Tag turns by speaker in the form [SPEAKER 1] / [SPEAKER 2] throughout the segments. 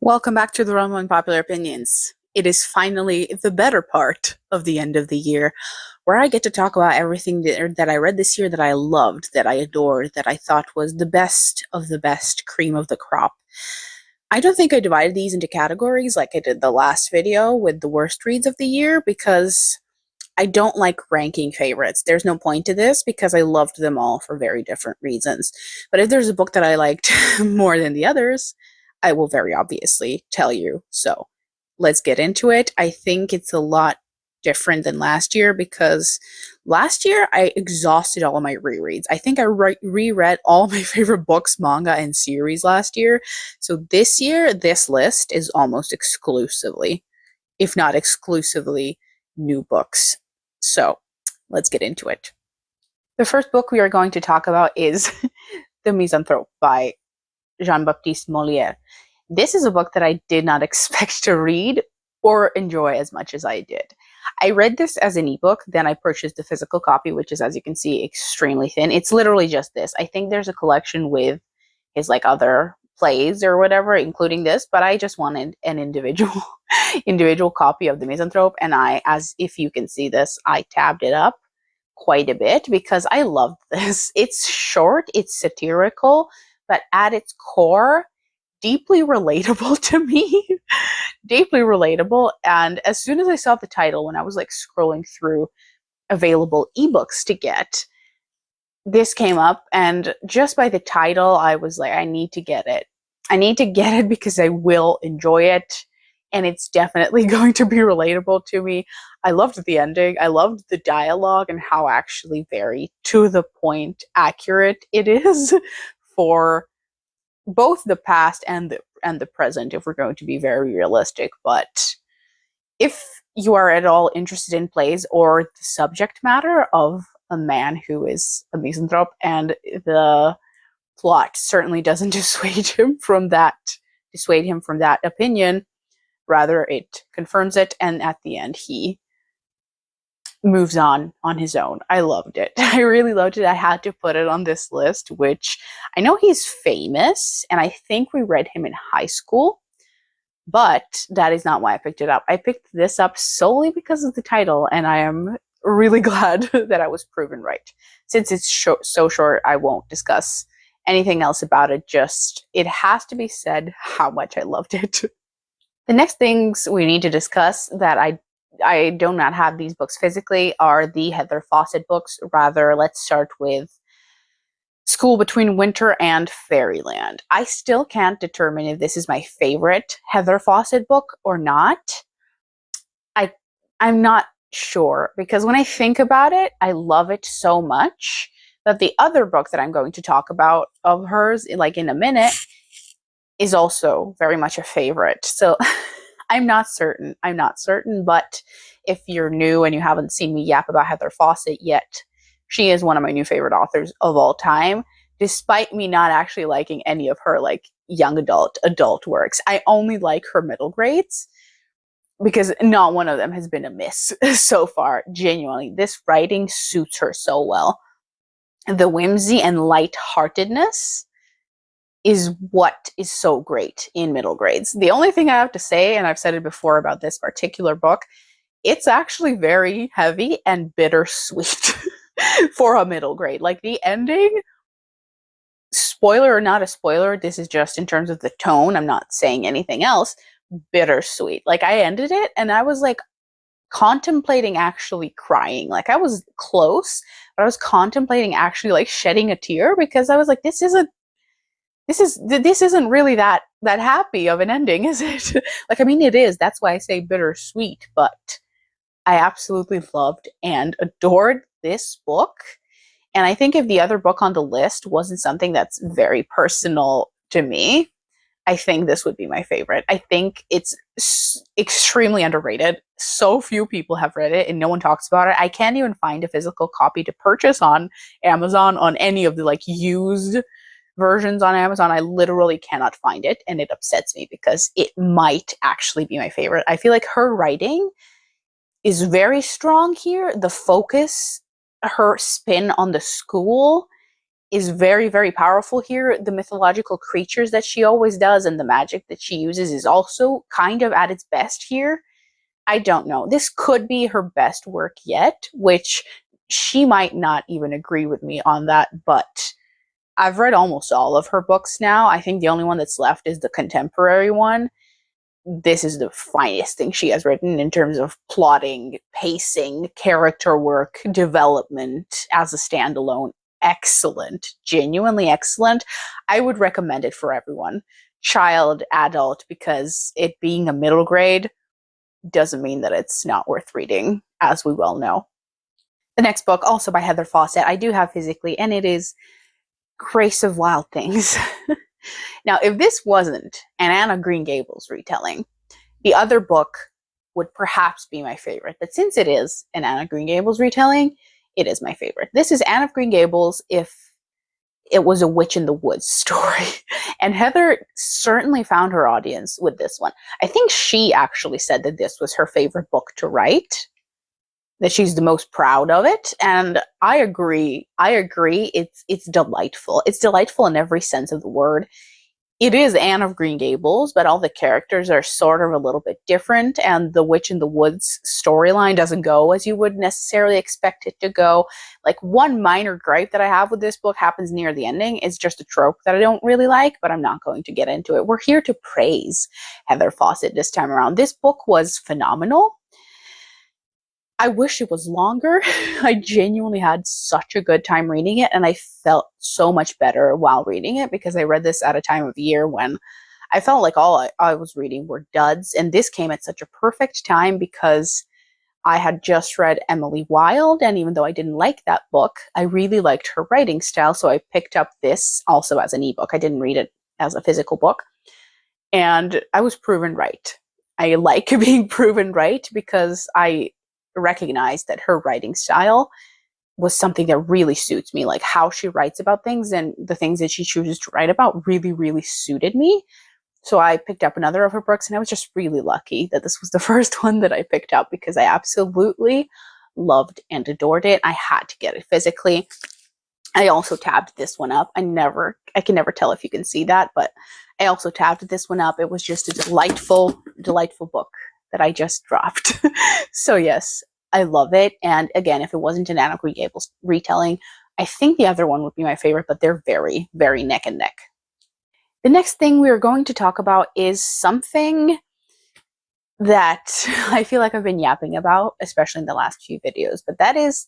[SPEAKER 1] Welcome back to the Realm of Unpopular Opinions. It is finally the better part of the end of the year, where I get to talk about everything that I read this year that I loved, that I adored, that I thought was the best of the best, cream of the crop. I don't think I divided these into categories like I did the last video with the worst reads of the year, because I don't like ranking favorites. There's no point to this because I loved them all for very different reasons. But if there's a book that I liked more than the others, I will very obviously tell you. So let's get into it. I think it's a lot different than last year because last year I exhausted all of my rereads. I think I reread all my favorite books, manga, and series last year. So this year, this list is almost exclusively, if not exclusively, new books. So let's get into it. The first book we are going to talk about is The Misanthrope by Jean-Baptiste Mrlja. This is a book that I did not expect to read or enjoy as much as I did. I read this as an ebook, then I purchased the physical copy, which is, as you can see, extremely thin. It's literally just this. I think there's a collection with his other plays or whatever, including this, but I just wanted an individual copy of The Misanthrope, and if you can see this, I tabbed it up quite a bit because I loved this. It's short, it's satirical, but at its core, deeply relatable to me. Deeply relatable. And as soon as I saw the title, when I was scrolling through available ebooks to get, this came up, and just by the title, I was like, I need to get it. I need to get it because I will enjoy it, and it's definitely going to be relatable to me. I loved the ending. I loved the dialogue and how actually very to the point accurate it is for both the past and the present, if we're going to be very realistic. But if you are at all interested in plays or the subject matter of a man who is a misanthrope, and the plot certainly doesn't dissuade him from that opinion, rather it confirms it, and at the end he moves on his own. I loved it. I really loved it. I had to put it on this list, which I know he's famous, and I think we read him in high school, but that is not why I picked it up. I picked this up solely because of the title, and I am really glad that I was proven right. Since it's so short, I won't discuss anything else about it. Just, it has to be said how much I loved it. The next things we need to discuss that I do not have these books physically are the Heather Fawcett books. Rather, let's start with School Between Winter and Fairyland. I still can't determine if this is my favorite Heather Fawcett book or not. I'm not sure, because when I think about it, I love it so much that the other book that I'm going to talk about of hers, in a minute, is also very much a favorite. So I'm not certain, but if you're new and you haven't seen me yap about Heather Fawcett yet, she is one of my new favorite authors of all time, despite me not actually liking any of her young adult works. I only like her middle grades because not one of them has been a miss so far. Genuinely, this writing suits her so well. The whimsy and lightheartedness is what is so great in middle grades. The only thing I have to say, and I've said it before about this particular book, it's actually very heavy and bittersweet for a middle grade. The ending, spoiler or not a spoiler, this is just in terms of the tone, I'm not saying anything else, bittersweet. I ended it and I was contemplating actually crying. I was close, but I was contemplating actually shedding a tear, because I was like, this isn't really that happy of an ending, is it? I mean, it is. That's why I say bittersweet, but I absolutely loved and adored this book. And I think if the other book on the list wasn't something that's very personal to me, I think this would be my favorite. I think it's extremely underrated. So few people have read it and no one talks about it. I can't even find a physical copy to purchase on Amazon, on any of the used versions on Amazon. I literally cannot find it, and it upsets me because it might actually be my favorite. I feel like her writing is very strong here. The focus, her spin on the school is very, very powerful here. The mythological creatures that she always does and the magic that she uses is also kind of at its best here. I don't know. This could be her best work yet, which she might not even agree with me on that, but I've read almost all of her books now. I think the only one that's left is the contemporary one. This is the finest thing she has written in terms of plotting, pacing, character work, development as a standalone. Excellent, genuinely excellent. I would recommend it for everyone, child, adult, because it being a middle grade doesn't mean that it's not worth reading, as we well know. The next book, also by Heather Fawcett, I do have physically, and it is Grace of Wild Things. Now, if this wasn't an Anne of Green Gables retelling, the other book would perhaps be my favorite. But since it is an Anne of Green Gables retelling, it is my favorite. This is Anne of Green Gables if it was a witch in the woods story. And Heather certainly found her audience with this one. I think she actually said that this was her favorite book to write, that she's the most proud of it. And I agree. It's delightful. It's delightful in every sense of the word. It is Anne of Green Gables, but all the characters are sort of a little bit different, and the Witch in the Woods storyline doesn't go as you would necessarily expect it to go. Like, one minor gripe that I have with this book happens near the ending. It's just a trope that I don't really like, but I'm not going to get into it. We're here to praise Heather Fawcett this time around. This book was phenomenal. I wish it was longer. I genuinely had such a good time reading it, and I felt so much better while reading it because I read this at a time of year when I felt like all I was reading were duds, and this came at such a perfect time because I had just read Emily Wilde, and even though I didn't like that book, I really liked her writing style, so I picked up this also as an ebook. I didn't read it as a physical book, and I was proven right. I like being proven right because I recognize that her writing style was something that really suits me. Like, how she writes about things and the things that she chooses to write about really, really suited me. So I picked up another of her books, and I was just really lucky that this was the first one that I picked up because I absolutely loved and adored it. I had to get it physically. I also tabbed this one up. I can never tell if you can see that, but I also tabbed this one up. It was just a delightful, delightful book that I just dropped. So yes, I love it. And again, if it wasn't an Anne of Green Gables retelling, I think the other one would be my favorite, but they're very, very neck and neck. The next thing we are going to talk about is something that I feel like I've been yapping about, especially in the last few videos, but that is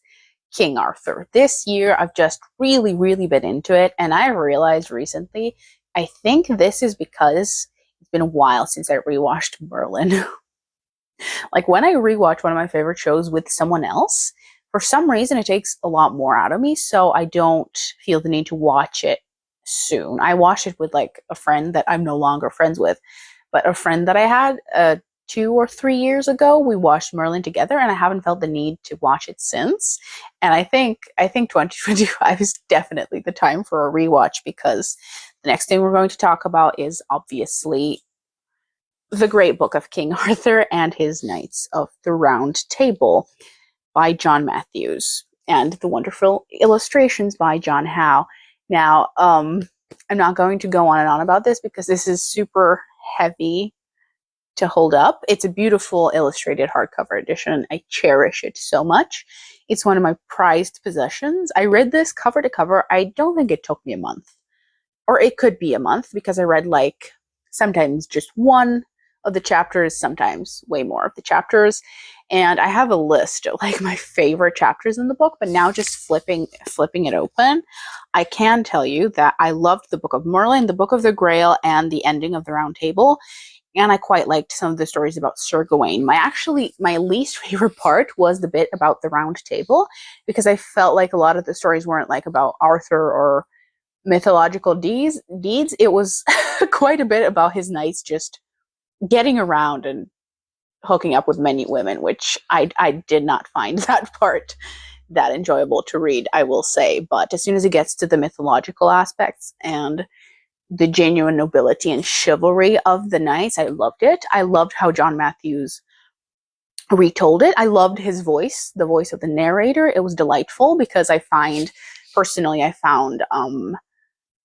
[SPEAKER 1] King Arthur. This year, I've just really, really been into it, and I realized recently, I think this is because it's been a while since I rewatched Merlin. Like, when I rewatch one of my favorite shows with someone else, for some reason it takes a lot more out of me, so I don't feel the need to watch it soon. I watched it with like a friend that I'm no longer friends with, but a friend that I had 2 or 3 years ago, we watched Merlin together, and I haven't felt the need to watch it since. And I think 2025 is definitely the time for a rewatch, because the next thing we're going to talk about is obviously the great book of King Arthur and his Knights of the Round Table by John Matthews, and the wonderful illustrations by John Howe. Now, I'm not going to go on and on about this because this is super heavy to hold up. It's a beautiful illustrated hardcover edition. I cherish it so much. It's one of my prized possessions. I read this cover to cover. I don't think it took me a month, or it could be a month, because I read like sometimes just one of the chapters, sometimes way more of the chapters. And I have a list of like my favorite chapters in the book, but now just flipping it open, I can tell you that I loved the Book of Merlin, the Book of the Grail, and the ending of the Round Table. And I quite liked some of the stories about Sir Gawain. My least favorite part was the bit about the Round Table, because I felt like a lot of the stories weren't like about Arthur or mythological deeds. It was quite a bit about his knights just getting around and hooking up with many women, which I did not find that part that enjoyable to read, I will say. But as soon as it gets to the mythological aspects and the genuine nobility and chivalry of the knights, I loved it. I loved how John Matthews retold it. I loved his voice, the voice of the narrator. It was delightful, because I find personally, I found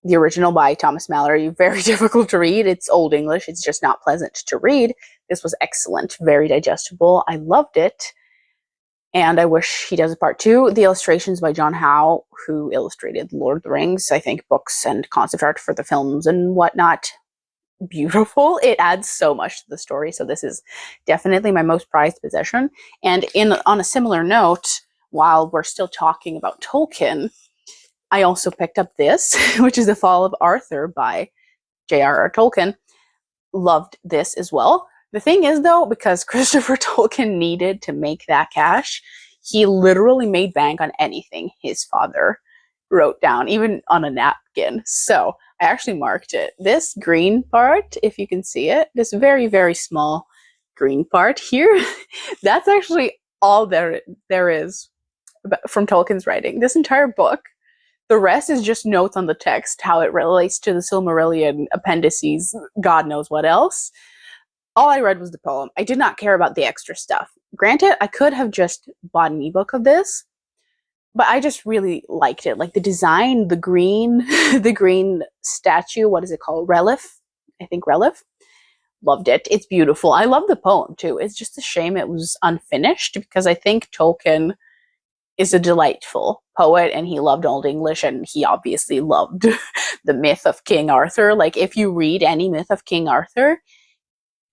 [SPEAKER 1] the original by Thomas Mallory very difficult to read. It's Old English. It's just not pleasant to read. This was excellent, very digestible. I loved it. And I wish he does a part two. The illustrations by John Howe, who illustrated Lord of the Rings, I think books and concept art for the films and whatnot. Beautiful. It adds so much to the story. So this is definitely my most prized possession. And on a similar note, while we're still talking about Tolkien, I also picked up this, which is The Fall of Arthur by J.R.R. Tolkien. Loved this as well. The thing is, though, because Christopher Tolkien needed to make that cash, he literally made bank on anything his father wrote down, even on a napkin. So I actually marked it. This green part, if you can see it, this very, very small green part here, that's actually all there is from Tolkien's writing. This entire book, the rest is just notes on the text, how it relates to the Silmarillion, appendices, God knows what else. All I read was the poem. I did not care about the extra stuff. Granted, I could have just bought an ebook of this, but I just really liked it. Like the design, the green, the green statue, what is it called? Relief? I think relief. Loved it. It's beautiful. I love the poem too. It's just a shame it was unfinished because I think Tolkien is a delightful poet and he loved Old English and he obviously loved the myth of King Arthur. Like if you read any myth of King Arthur,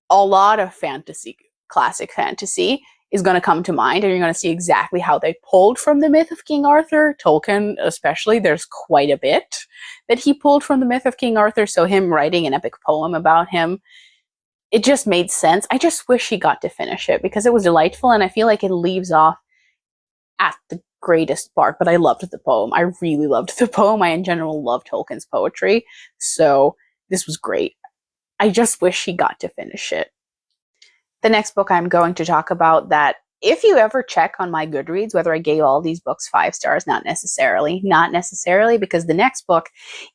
[SPEAKER 1] a lot of fantasy, classic fantasy, is going to come to mind, and you're going to see exactly how they pulled from the myth of King Arthur. Tolkien, especially, there's quite a bit that he pulled from the myth of King Arthur, so him writing an epic poem about him, it just made sense. I just wish he got to finish it, because it was delightful, and I feel like it leaves off at the greatest part, but I loved the poem. I really loved the poem. I, in general, love Tolkien's poetry, so this was great. I just wish he got to finish it. The next book I'm going to talk about, that if you ever check on my Goodreads, whether I gave all these books 5 stars, not necessarily, because the next book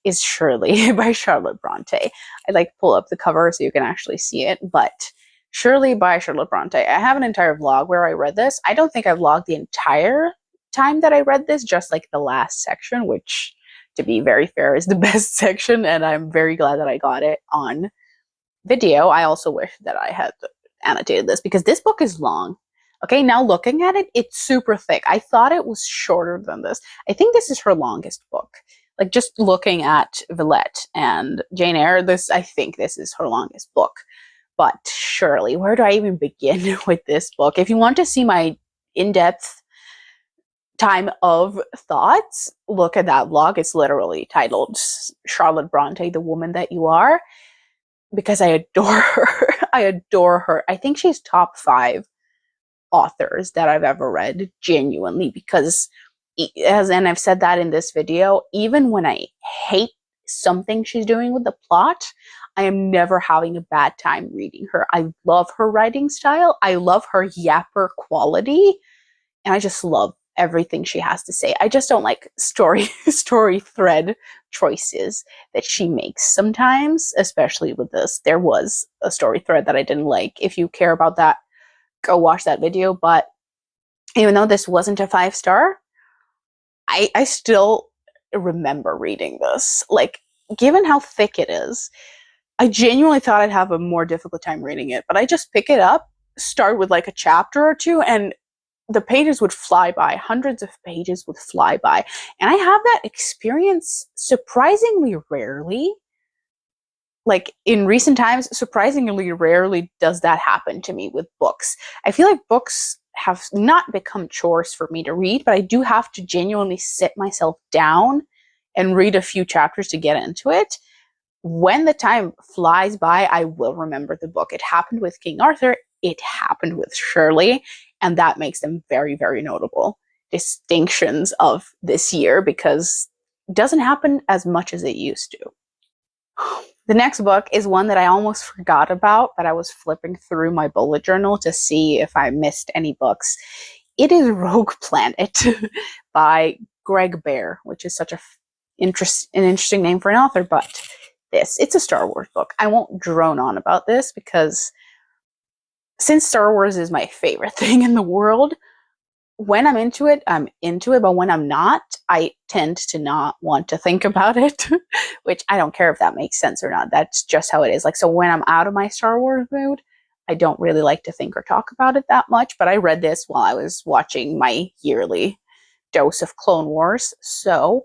[SPEAKER 1] is Shirley by Charlotte Bronte. I'd like to pull up the cover so you can actually see it, but Shirley by Charlotte Bronte. I have an entire vlog where I read this. I don't think I vlogged the entire time that I read this, just like the last section, which, to be very fair, is the best section, and I'm very glad that I got it on video. I also wish that I had annotated this because this book is long. Okay, now looking at it, it's super thick. I thought it was shorter than this. I think this is her longest book. Like just looking at Villette and Jane Eyre, I think this is her longest book. But Shirley, where do I even begin with this book? If you want to see my in-depth time of thoughts, look at that vlog. It's literally titled Charlotte Bronte, The Woman That You Are, because I adore her. I adore her. I think she's top 5 authors that I've ever read, genuinely, because and I've said that in this video, even when I hate something she's doing with the plot, I am never having a bad time reading her. I love her writing style. I love her yapper quality, and I just love everything she has to say. I just don't like story thread choices that she makes sometimes, especially with this. There was a story thread that I didn't like. If you care about that, go watch that video. But even though this wasn't a 5 star, I still remember reading this. Like, given how thick it is, I genuinely thought I'd have a more difficult time reading it, but I just pick it up, start with like a chapter or two, and the pages would fly by. Hundreds of pages would fly by. And I have that experience surprisingly rarely. Like in recent times, surprisingly rarely does that happen to me with books. I feel like books have not become chores for me to read, but I do have to genuinely sit myself down and read a few chapters to get into it. When the time flies by, I will remember the book. It happened with King Arthur. It happened with Shirley. And that makes them very, very notable distinctions of this year, because it doesn't happen as much as it used to. The next book is one that I almost forgot about, but I was flipping through my bullet journal to see if I missed any books. It is Rogue Planet by Greg Bear, which is such an interesting name for an author, but it's a Star Wars book. I won't drone on about this because since Star Wars is my favorite thing in the world, when I'm into it, but when I'm not, I tend to not want to think about it, which I don't care if that makes sense or not. That's just how it is. Like, so when I'm out of my Star Wars mood, I don't really like to think or talk about it that much. But I read this while I was watching my yearly dose of Clone Wars, so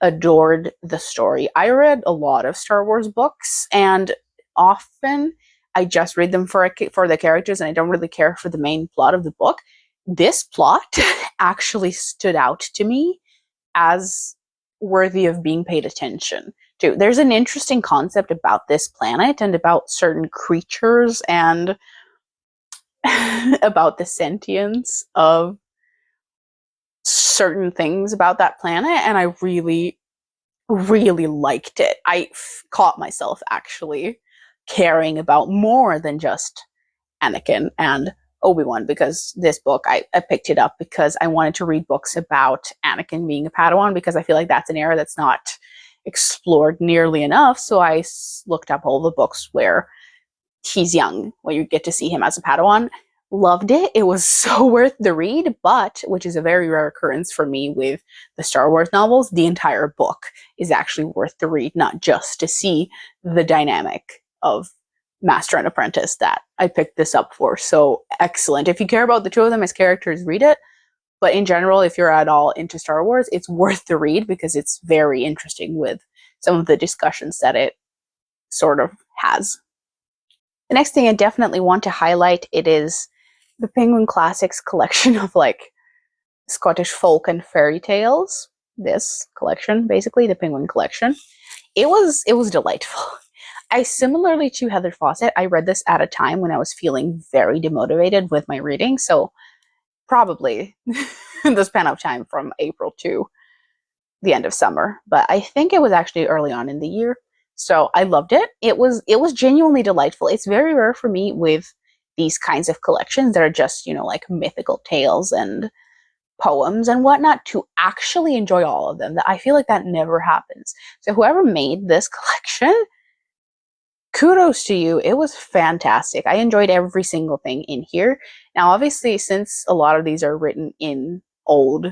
[SPEAKER 1] adored the story. I read a lot of Star Wars books, and often I just read them for the characters, and I don't really care for the main plot of the book. This plot actually stood out to me as worthy of being paid attention to. There's an interesting concept about this planet and about certain creatures and about the sentience of certain things about that planet, and I really, really liked it. Caught myself actually caring about more than just Anakin and Obi-Wan, because this book, I picked it up because I wanted to read books about Anakin being a Padawan, because I feel like that's an era that's not explored nearly enough. So I looked up all the books where he's young, where you get to see him as a Padawan. Loved it. It was so worth the read, but, which is a very rare occurrence for me with the Star Wars novels, the entire book is actually worth the read, not just to see the dynamic of master and apprentice that I picked this up for. So excellent. If you care about the two of them as characters, read it. But in general, if you're at all into Star Wars, it's worth the read because it's very interesting with some of the discussions that it sort of has. The next thing I definitely want to highlight, it is the Penguin Classics collection of like Scottish folk and fairy tales. This collection, basically the Penguin collection. It was delightful. I, similarly to Heather Fawcett, I read this at a time when I was feeling very demotivated with my reading. So probably the span of time from April to the end of summer. But I think it was actually early on in the year. So I loved it. It was genuinely delightful. It's very rare for me with these kinds of collections that are just, like mythical tales and poems and whatnot, to actually enjoy all of them. I feel like that never happens. So whoever made this collection, kudos to you. It was fantastic. I enjoyed every single thing in here. Now, obviously, since a lot of these are written in Old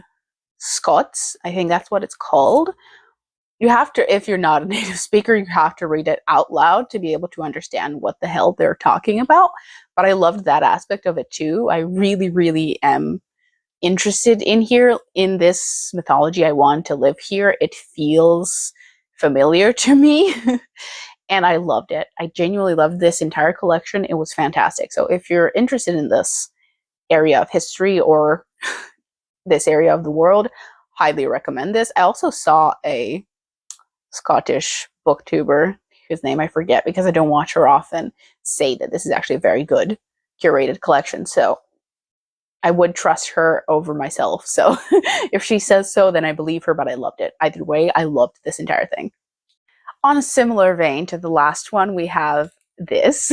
[SPEAKER 1] Scots, I think that's what it's called, you have to, if you're not a native speaker, you have to read it out loud to be able to understand what the hell they're talking about. But I loved that aspect of it too. I really, really am interested in here, in this mythology. I want to live here. It feels familiar to me. And I loved it. I genuinely loved this entire collection. It was fantastic. So if you're interested in this area of history or this area of the world, highly recommend this. I also saw a Scottish booktuber, whose name I forget because I don't watch her often, say that this is actually a very good curated collection. So I would trust her over myself. So if she says so, then I believe her, but I loved it. Either way, I loved this entire thing. On a similar vein to the last one, we have this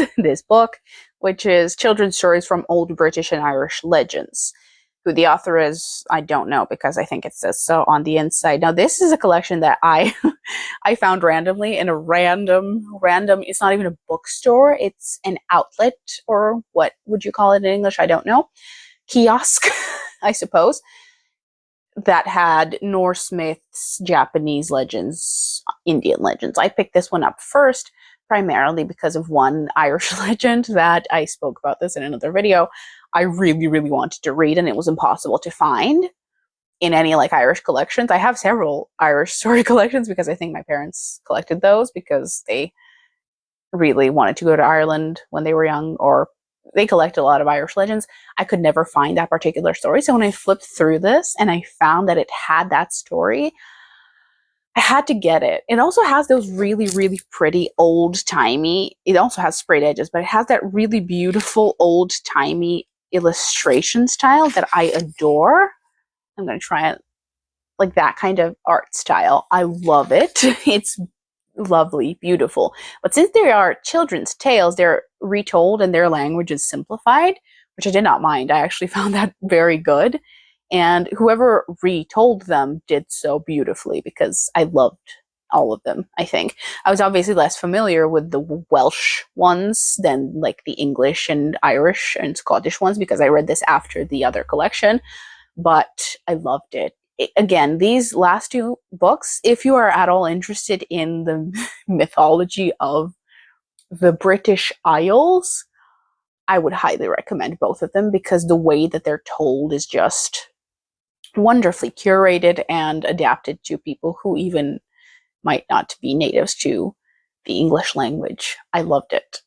[SPEAKER 1] book, which is Children's Stories from Old British and Irish Legends. Who the author is, I don't know, because I think it says so on the inside. Now, this is a collection that I found randomly in a random, it's not even a bookstore, it's an outlet, or what would you call it in English? I don't know. Kiosk, I suppose, that had Norse myths, Japanese legends, Indian legends. I picked this one up first, primarily because of one Irish legend that I spoke about this in another video. I really, really wanted to read, and it was impossible to find in any like Irish collections. I have several Irish story collections because I think my parents collected those because they really wanted to go to Ireland when they were young, or they collect a lot of Irish legends. I could never find that particular story. So when I flipped through this and I found that it had that story, I had to get it. It also has those really, really pretty old-timey, it also has sprayed edges, but it has that really beautiful old-timey illustration style that I adore. I'm going to try it, like that kind of art style. I love it. It's lovely, beautiful. But since they are children's tales, they're retold and their language is simplified, which I did not mind. I actually found that very good. And whoever retold them did so beautifully because I loved all of them, I think. I was obviously less familiar with the Welsh ones than like the English and Irish and Scottish ones because I read this after the other collection. but I loved it. Again, these last two books, if you are at all interested in the mythology of the British Isles, I would highly recommend both of them because the way that they're told is just wonderfully curated and adapted to people who even might not be natives to the English language. I loved it.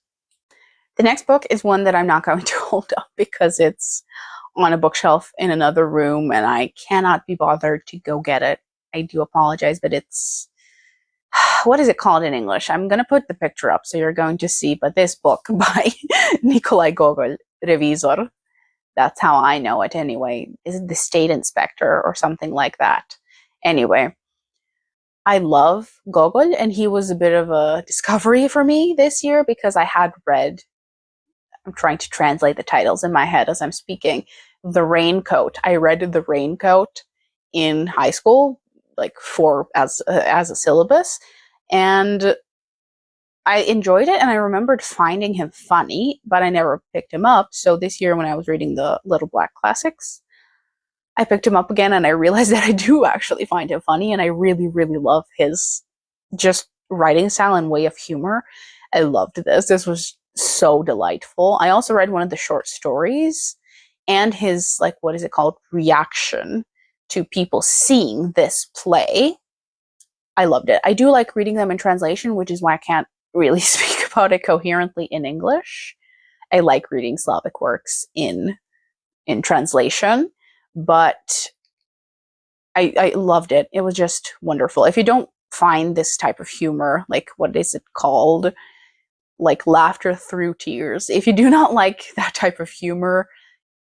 [SPEAKER 1] The next book is one that I'm not going to hold up because it's on a bookshelf in another room and I cannot be bothered to go get it. I do apologize, but it's, what is it called in English? I'm going to put the picture up so you're going to see, but this book by Nikolai Gogol, Revizor, that's how I know it anyway, is it the State Inspector or something like that? Anyway, I love Gogol, and he was a bit of a discovery for me this year because I had read, I'm trying to translate the titles in my head as I'm speaking, The Raincoat. I read The Raincoat in high school, like as a syllabus, and I enjoyed it, and I remembered finding him funny, but I never picked him up. So this year when I was reading the Little Black Classics, I picked him up again and I realized that I do actually find him funny, and I really, really love his just writing style and way of humor. I loved this. This was so delightful. I also read one of the short stories and his, like, what is it called? Reaction to people seeing this play. I loved it. I do like reading them in translation, which is why I can't really speak about it coherently in English. I like reading Slavic works in translation, but I loved it. It was just wonderful. If you don't find this type of humor, like, what is it called? Like laughter through tears. If you do not like that type of humor,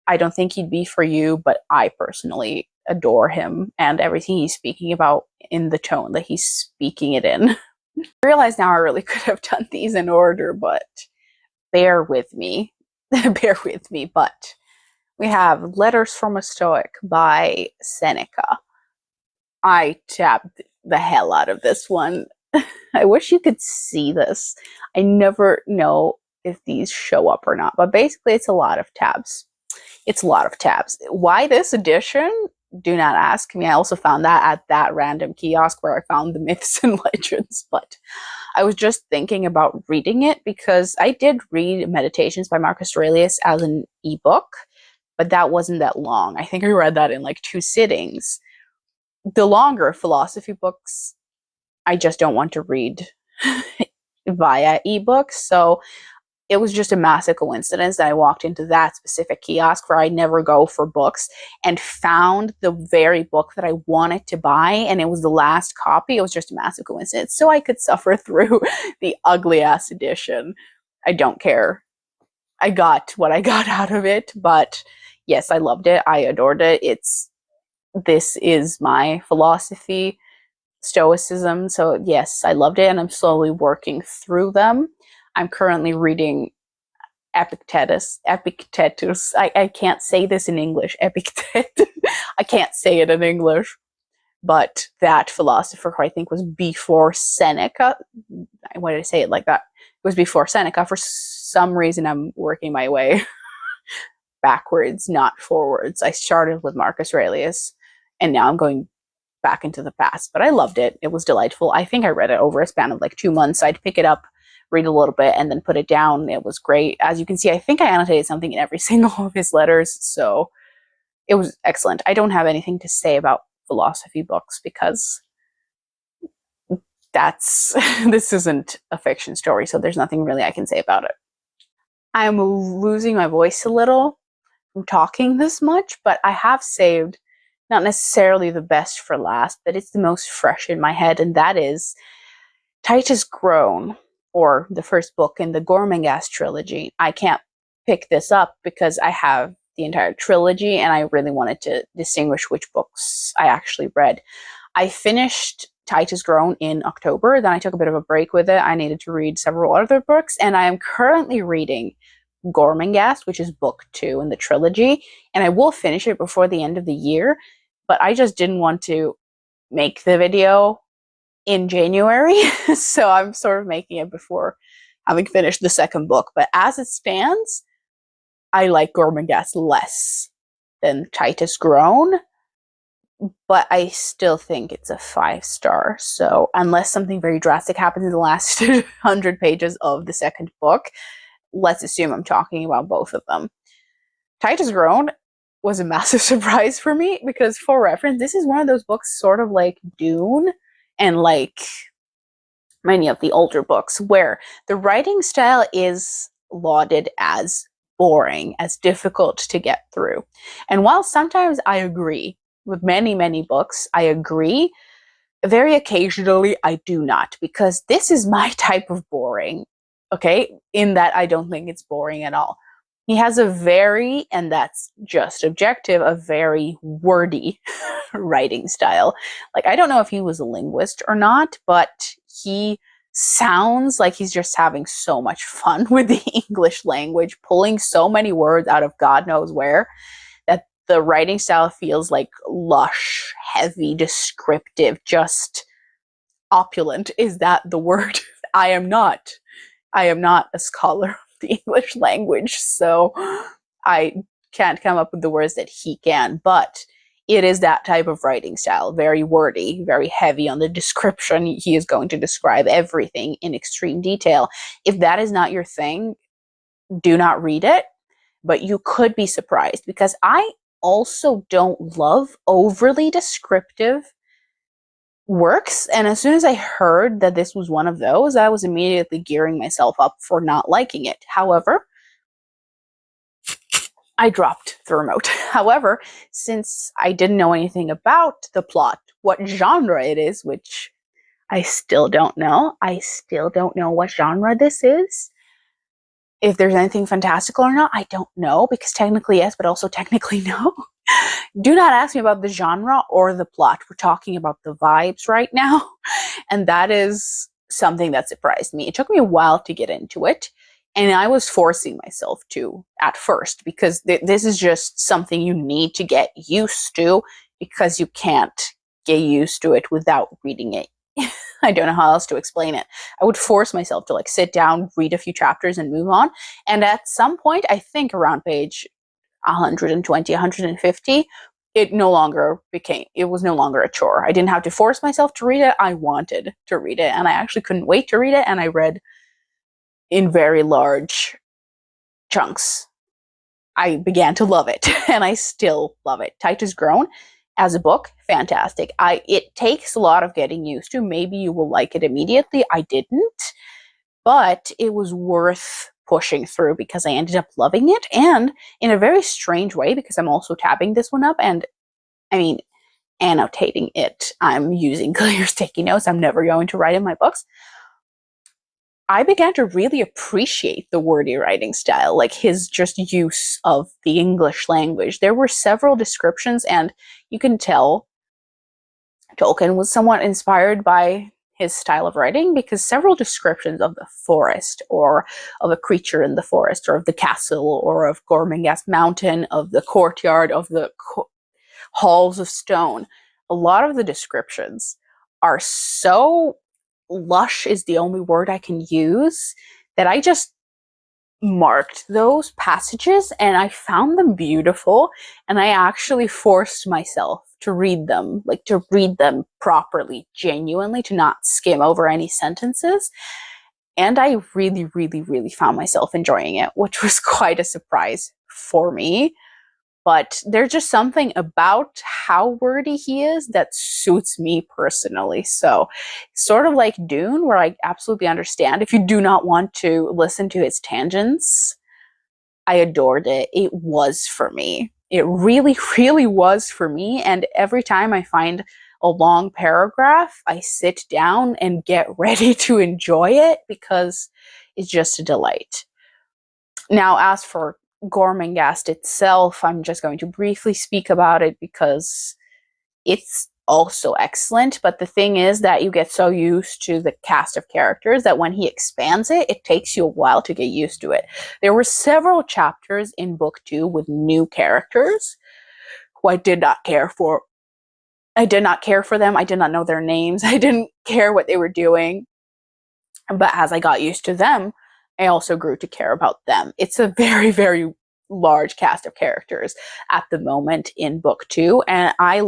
[SPEAKER 1] I don't think he'd be for you, but I personally adore him and everything he's speaking about in the tone that he's speaking it in. I realize now I really could have done these in order, but bear with me. Bear with me. But we have Letters from a Stoic by Seneca. I tapped the hell out of this one. I wish you could see this. I never know if these show up or not, but basically it's a lot of tabs. It's a lot of tabs. Why this edition? Do not ask me. I also found that at that random kiosk where I found the myths and legends, but I was just thinking about reading it because I did read Meditations by Marcus Aurelius as an ebook, but that wasn't that long. I think I read that in like 2 sittings. The longer philosophy books, I just don't want to read via ebooks. So it was just a massive coincidence that I walked into that specific kiosk where I never go for books and found the very book that I wanted to buy, and it was the last copy. It was just a massive coincidence. So I could suffer through the ugly ass edition. I don't care. I got what I got out of it, but yes, I loved it. I adored it. This is my philosophy, Stoicism. So yes, I loved it, and I'm slowly working through them. I'm currently reading Epictetus. I can't say this in English. Epictetus. I can't say it in English. But that philosopher, who I think was before Seneca, why did I say it like that? It was before Seneca. For some reason, I'm working my way backwards, not forwards. I started with Marcus Aurelius, and now I'm going back into the past. But I loved it. It was delightful. I think I read it over a span of like 2 months. I'd pick it up, read a little bit, and then put it down. It was great. As you can see, I think I annotated something in every single of his letters, so it was excellent. I don't have anything to say about philosophy books because this isn't a fiction story, so there's nothing really I can say about it. I'm losing my voice a little from talking this much, but I have saved not necessarily the best for last, but it's the most fresh in my head, and that is Titus Groan, or the first book in the Gormenghast trilogy. I can't pick this up because I have the entire trilogy and I really wanted to distinguish which books I actually read. I finished Titus Groan in October, then I took a bit of a break with it. I needed to read several other books, and I am currently reading Gormenghast, which is book 2 in the trilogy, and I will finish it before the end of the year, but I just didn't want to make the video in January, so I'm sort of making it before having finished the second book. But as it stands, I like Gormenghast less than Titus Groan, but I still think it's a 5-star. So unless something very drastic happens in the last 100 pages of the second book, let's assume I'm talking about both of them. Titus Groan was a massive surprise for me because, for reference, this is one of those books sort of like Dune and like many of the older books where the writing style is lauded as boring, as difficult to get through. And while sometimes I agree with many, many books, I agree, very occasionally I do not, because this is my type of boring, okay? In that I don't think it's boring at all. He has a very, and that's just objective, a very wordy writing style. Like, I don't know if he was a linguist or not, but he sounds like he's just having so much fun with the English language, pulling so many words out of God knows where, that the writing style feels like lush, heavy, descriptive, just opulent. Is that the word? I am not a scholar of the English language, so I can't come up with the words that he can, but it is that type of writing style, very wordy, very heavy on the description. He is going to describe everything in extreme detail. If that is not your thing, do not read it, but you could be surprised, because I also don't love overly descriptive works, and as soon as I heard that this was one of those, I was immediately gearing myself up for not liking it. However, I dropped the remote. However, since I didn't know anything about the plot, what genre it is, which I still don't know what genre this is. If there's anything fantastical or not, I don't know, because technically yes, but also technically no. Do not ask me about the genre or the plot. We're talking about the vibes right now. And that is something that surprised me. It took me a while to get into it. And I was forcing myself to at first, because this is just something you need to get used to, because you can't get used to it without reading it. I don't know how else to explain it. I would force myself to like sit down, read a few chapters and move on. And at some point, I think around page 120, 150, it was no longer a chore. I didn't have to force myself to read it. I wanted to read it, and I actually couldn't wait to read it, and I read in very large chunks. I began to love it, and I still love it. Titus Groan, as a book, fantastic. It takes a lot of getting used to. Maybe you will like it immediately. I didn't, but it was worth pushing through because I ended up loving it, and in a very strange way, because I'm also tabbing this one up and, I mean, annotating it. I'm using clear sticky notes. I'm never going to write in my books. I began to really appreciate the wordy writing style, like his just use of the English language. There were several descriptions, and you can tell Tolkien was somewhat inspired by his style of writing, because several descriptions of the forest, or of a creature in the forest, or of the castle, or of Gormenghast Mountain, of the courtyard, of the halls of stone, a lot of the descriptions are so lush is the only word I can use, that I just marked those passages and I found them beautiful, and I actually forced myself to read them, like to read them properly, genuinely, to not skim over any sentences. And I really, really, really found myself enjoying it, which was quite a surprise for me. But there's just something about how wordy he is that suits me personally. So, sort of like Dune, where I absolutely understand if you do not want to listen to his tangents, I adored it. It was for me. It really, really was for me. And every time I find a long paragraph, I sit down and get ready to enjoy it, because it's just a delight. Now, as for Gormenghast itself, I'm just going to briefly speak about it because it's also excellent. But the thing is that you get so used to the cast of characters that when he expands it, it takes you a while to get used to it. There were several chapters in book 2 with new characters who I did not care for. I did not care for them. I did not know their names. I didn't care what they were doing. But as I got used to them, I also grew to care about them. It's a very, very large cast of characters at the moment in book 2, and I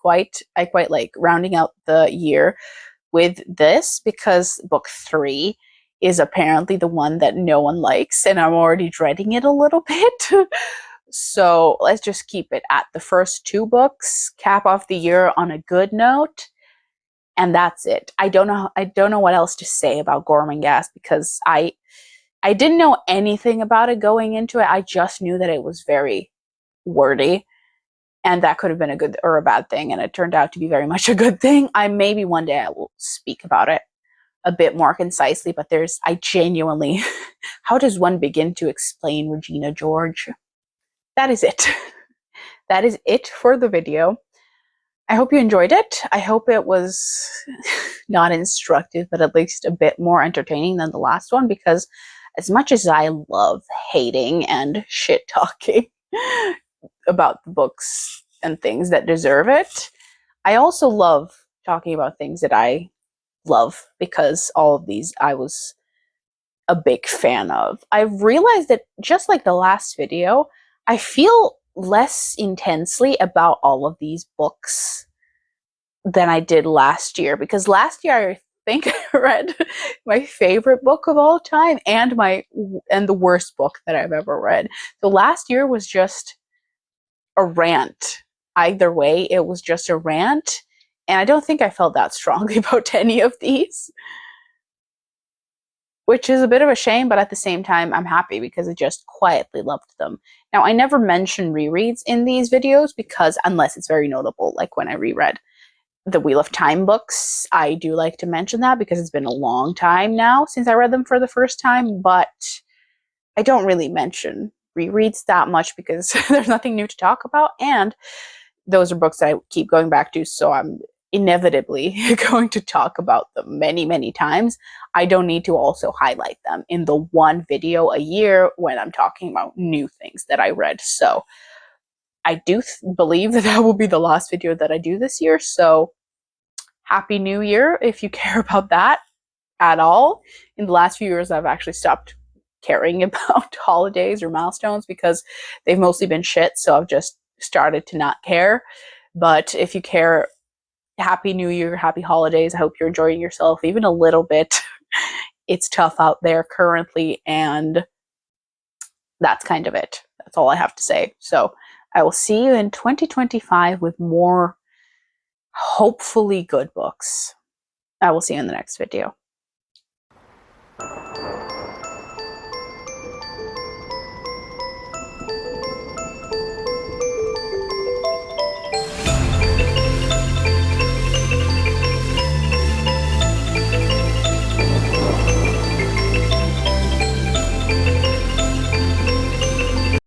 [SPEAKER 1] quite like rounding out the year with this, because book 3 is apparently the one that no one likes, and I'm already dreading it a little bit. So let's just keep it at the first 2 books, cap off the year on a good note, and that's it. I don't know what else to say about Gormenghast, because I didn't know anything about it going into it. I just knew that it was very wordy, and that could have been a good or a bad thing, and it turned out to be very much a good thing. Maybe one day I will speak about it a bit more concisely, but I genuinely, how does one begin to explain Regina George? That is it. That is it for the video. I hope you enjoyed it. I hope it was not instructive, but at least a bit more entertaining than the last one, because as much as I love hating and shit talking about the books and things that deserve it, I also love talking about things that I love, because all of these I was a big fan of. I've realized that, just like the last video, I feel less intensely about all of these books than I did last year, because last year I think I read my favorite book of all time and the worst book that I've ever read. So last year was just a rant. Either way, it was just a rant, and I don't think I felt that strongly about any of these, which is a bit of a shame, but at the same time, I'm happy, because I just quietly loved them. Now, I never mention rereads in these videos, because unless it's very notable, like when I reread the Wheel of Time books, I do like to mention that, because it's been a long time now since I read them for the first time, but I don't really mention rereads that much, because there's nothing new to talk about, and those are books that I keep going back to, so I'm inevitably going to talk about them many, many times. I don't need to also highlight them in the one video a year when I'm talking about new things that I read. So I do believe that will be the last video that I do this year, so Happy New Year if you care about that at all. In the last few years, I've actually stopped caring about holidays or milestones, because they've mostly been shit, so I've just started to not care. But if you care, Happy New Year, happy holidays. I hope you're enjoying yourself even a little bit. It's tough out there currently, and that's kind of it. That's all I have to say. So I will see you in 2025 with more hopefully good books. I will see you in the next video.